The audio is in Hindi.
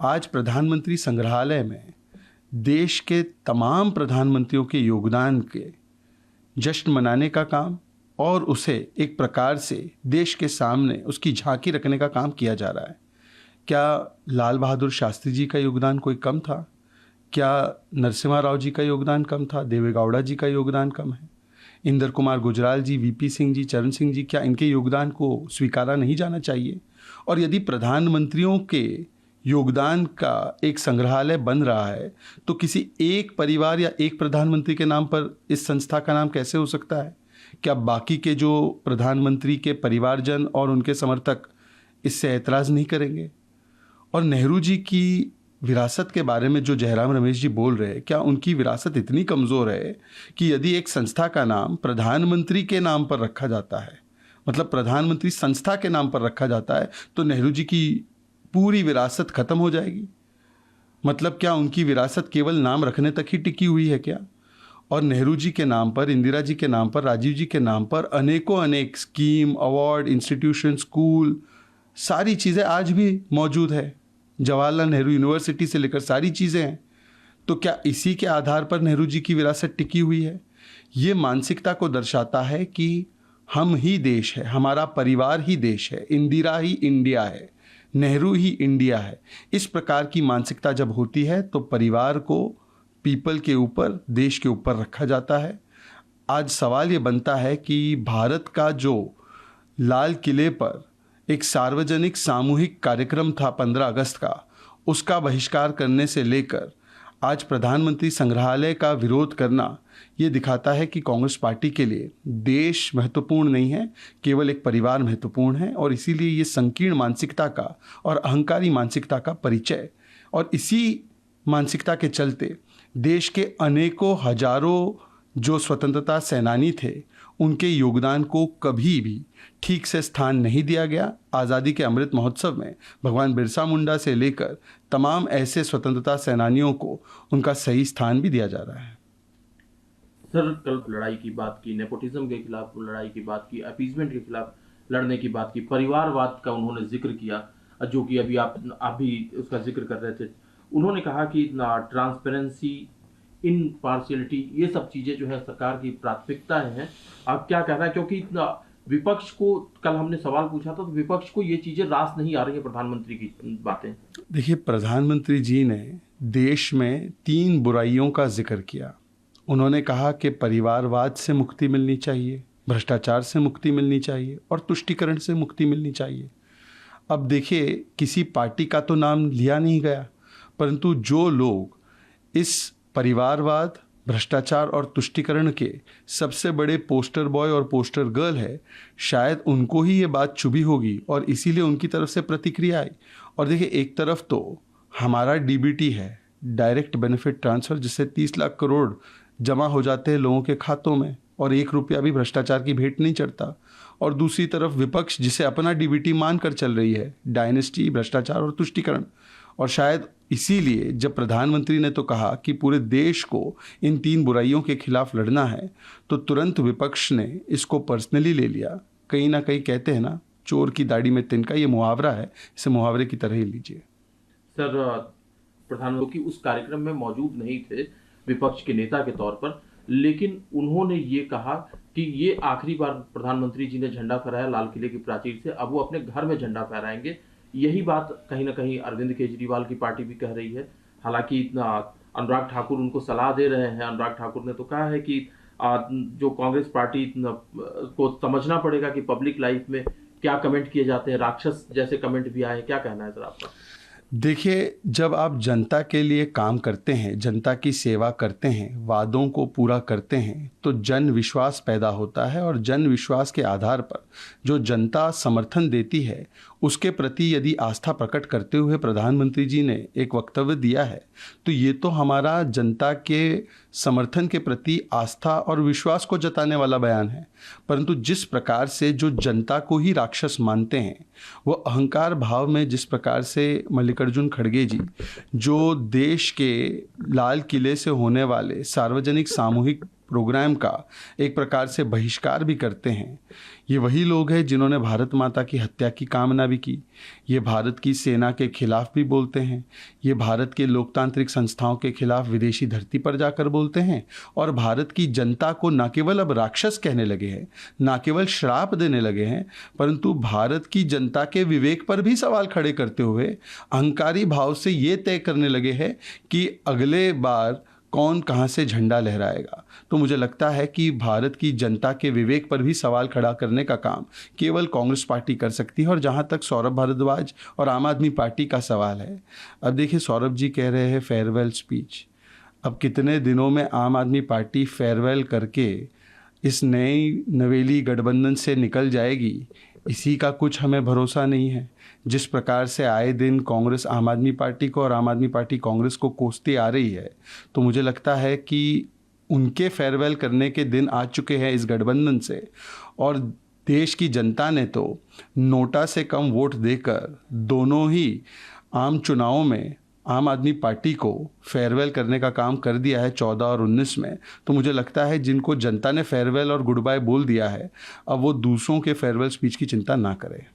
आज प्रधानमंत्री संग्रहालय में देश के तमाम प्रधानमंत्रियों के योगदान के जश्न मनाने का काम और उसे एक प्रकार से देश के सामने उसकी झांकी रखने का काम किया जा रहा है। क्या लाल बहादुर शास्त्री जी का योगदान कोई कम था? क्या नरसिम्हा राव जी का योगदान कम था? देवे गौड़ा जी का योगदान कम है? इंदर कुमार गुजराल जी, वीपी सिंह जी, चरण सिंह जी, क्या इनके योगदान को स्वीकारा नहीं जाना चाहिए? और यदि प्रधानमंत्रियों के योगदान का एक संग्रहालय बन रहा है तो किसी एक परिवार या एक प्रधानमंत्री के नाम पर इस संस्था का नाम कैसे हो सकता है? क्या बाकी के जो प्रधानमंत्री के परिवारजन और उनके समर्थक इससे ऐतराज़ नहीं करेंगे? और नेहरू जी की विरासत के बारे में जो जयराम रमेश जी बोल रहे हैं, क्या उनकी विरासत इतनी कमज़ोर है कि यदि एक संस्था का नाम प्रधानमंत्री के नाम पर रखा जाता है, मतलब प्रधानमंत्री संस्था के नाम पर रखा जाता है, तो नेहरू जी की पूरी विरासत खत्म हो जाएगी? मतलब क्या उनकी विरासत केवल नाम रखने तक ही टिकी हुई है क्या? और नेहरू जी के नाम पर, इंदिरा जी के नाम पर, राजीव जी के नाम पर अनेकों अनेक स्कीम, अवार्ड, इंस्टीट्यूशन, स्कूल, सारी चीज़ें आज भी मौजूद है। जवाहरलाल नेहरू यूनिवर्सिटी से लेकर सारी चीज़ें हैं। तो क्या इसी के आधार पर नेहरू जी की विरासत टिकी हुई है? ये मानसिकता को दर्शाता है कि हम ही देश है, हमारा परिवार ही देश है, इंदिरा ही इंडिया है, नेहरू ही इंडिया है। इस प्रकार की मानसिकता जब होती है तो परिवार को पीपल के ऊपर, देश के ऊपर रखा जाता है। आज सवाल ये बनता है कि भारत का जो लाल किले पर एक सार्वजनिक सामूहिक कार्यक्रम था 15 अगस्त का, उसका बहिष्कार करने से लेकर आज प्रधानमंत्री संग्रहालय का विरोध करना, ये दिखाता है कि कांग्रेस पार्टी के लिए देश महत्वपूर्ण नहीं है, केवल एक परिवार महत्वपूर्ण है। और इसीलिए ये संकीर्ण मानसिकता का और अहंकारी मानसिकता का परिचय, और इसी मानसिकता के चलते देश के अनेकों हजारों जो स्वतंत्रता सेनानी थे, उनके योगदान को कभी भी ठीक से स्थान नहीं दिया गया। आज़ादी के अमृत महोत्सव में भगवान बिरसा मुंडा से लेकर तमाम ऐसे स्वतंत्रता सेनानियों को उनका सही स्थान भी दिया जा रहा है। सर, कल लड़ाई की बात की, नेपोटिज्म के खिलाफ लड़ाई की बात की, अपीजमेंट के खिलाफ लड़ने की बात की, परिवारवाद का उन्होंने जिक्र किया, जो कि अभी आप भी उसका जिक्र कर रहे थे। उन्होंने कहा कि ट्रांसपेरेंसी, इनपार्शियलिटी, ये सब चीजें जो है सरकार की प्राथमिकताएं हैं। आप क्या कहना है? क्योंकि विपक्ष को, कल हमने सवाल पूछा था, तो विपक्ष को ये चीजें रास नहीं आ रही है प्रधानमंत्री की बातें। देखिए, प्रधानमंत्री जी ने देश में 3 बुराइयों का जिक्र किया। उन्होंने कहा कि परिवारवाद से मुक्ति मिलनी चाहिए, भ्रष्टाचार से मुक्ति मिलनी चाहिए और तुष्टीकरण से मुक्ति मिलनी चाहिए। अब देखिए, किसी पार्टी का तो नाम लिया नहीं गया, परंतु जो लोग इस परिवारवाद, भ्रष्टाचार और तुष्टीकरण के सबसे बड़े पोस्टर बॉय और पोस्टर गर्ल है, शायद उनको ही ये बात चुभी होगी और इसीलिए उनकी तरफ से प्रतिक्रिया आई। और देखिए, एक तरफ तो हमारा डीबीटी है, डायरेक्ट बेनिफिट ट्रांसफ़र, जिससे 30 लाख करोड़ जमा हो जाते हैं लोगों के खातों में और 1 रुपया भी भ्रष्टाचार की भेंट नहीं चढ़ता। और दूसरी तरफ विपक्ष, जिसे अपना डीबीटी मान कर चल रही है, डायनेस्टी, भ्रष्टाचार और तुष्टीकरण। और शायद इसीलिए जब प्रधानमंत्री ने तो कहा कि पूरे देश को इन 3 बुराइयों के खिलाफ लड़ना है, तो तुरंत विपक्ष ने इसको पर्सनली ले लिया। कहीं ना कहीं कहते हैं ना, चोर की दाढ़ी में तिनका, ये मुहावरा है, इसे मुहावरे की तरह ही लीजिए। सर, प्रधानमंत्री उस कार्यक्रम में मौजूद नहीं थे विपक्ष के नेता के तौर पर, लेकिन उन्होंने ये कहा कि ये आखिरी बार प्रधानमंत्री जी ने झंडा फहराया लाल किले की प्राचीर से, अब वो अपने घर में झंडा फहराएंगे। यही बात कहीं ना कहीं अरविंद केजरीवाल की पार्टी भी कह रही है। हालांकि अनुराग ठाकुर उनको सलाह दे रहे हैं। अनुराग ठाकुर ने तो कहा है कि जो कांग्रेस पार्टी को समझना पड़ेगा कि पब्लिक लाइफ में क्या कमेंट किए जाते हैं, राक्षस जैसे कमेंट भी आए। क्या कहना है सर आपका? देखिए, जब आप जनता के लिए काम करते हैं, जनता की सेवा करते हैं, वादों को पूरा करते हैं, तो जन विश्वास पैदा होता है। और जन विश्वास के आधार पर जो जनता समर्थन देती है, उसके प्रति यदि आस्था प्रकट करते हुए प्रधानमंत्री जी ने एक वक्तव्य दिया है, तो ये तो हमारा जनता के समर्थन के प्रति आस्था और विश्वास को जताने वाला बयान है। परंतु जिस प्रकार से जो जनता को ही राक्षस मानते हैं, वो अहंकार भाव में जिस प्रकार से मल्लिकार्जुन खड़गे जी जो देश के लाल किले से होने वाले सार्वजनिक सामूहिक प्रोग्राम का एक प्रकार से बहिष्कार भी करते हैं। ये वही लोग हैं जिन्होंने भारत माता की हत्या की कामना भी की। ये भारत की सेना के खिलाफ भी बोलते हैं। ये भारत के लोकतांत्रिक संस्थाओं के खिलाफ विदेशी धरती पर जाकर बोलते हैं और भारत की जनता को न केवल अब राक्षस कहने लगे हैं, न केवल श्राप देने लगे हैं, परंतु भारत की जनता के विवेक पर भी सवाल खड़े करते हुए अहंकारी भाव से ये तय करने लगे हैं कि अगले बार कौन कहाँ से झंडा लहराएगा। तो मुझे लगता है कि भारत की जनता के विवेक पर भी सवाल खड़ा करने का काम केवल कांग्रेस पार्टी कर सकती है। और जहाँ तक सौरभ भारद्वाज और आम आदमी पार्टी का सवाल है, अब देखिए सौरभ जी कह रहे हैं फेयरवेल स्पीच। अब कितने दिनों में आम आदमी पार्टी फेयरवेल करके इस नई नवेली गठबंधन से निकल जाएगी, इसी का कुछ हमें भरोसा नहीं है। जिस प्रकार से आए दिन कांग्रेस आम आदमी पार्टी को और आम आदमी पार्टी कांग्रेस को कोसती आ रही है, तो मुझे लगता है कि उनके फेयरवेल करने के दिन आ चुके हैं इस गठबंधन से। और देश की जनता ने तो नोटा से कम वोट देकर दोनों ही आम चुनावों में आम आदमी पार्टी को फेयरवेल करने का काम कर दिया है 14 और 19 में। तो मुझे लगता है जिनको जनता ने फेयरवेल और गुड बाय बोल दिया है, अब वो दूसरों के फेयरवेल स्पीच की चिंता ना करें।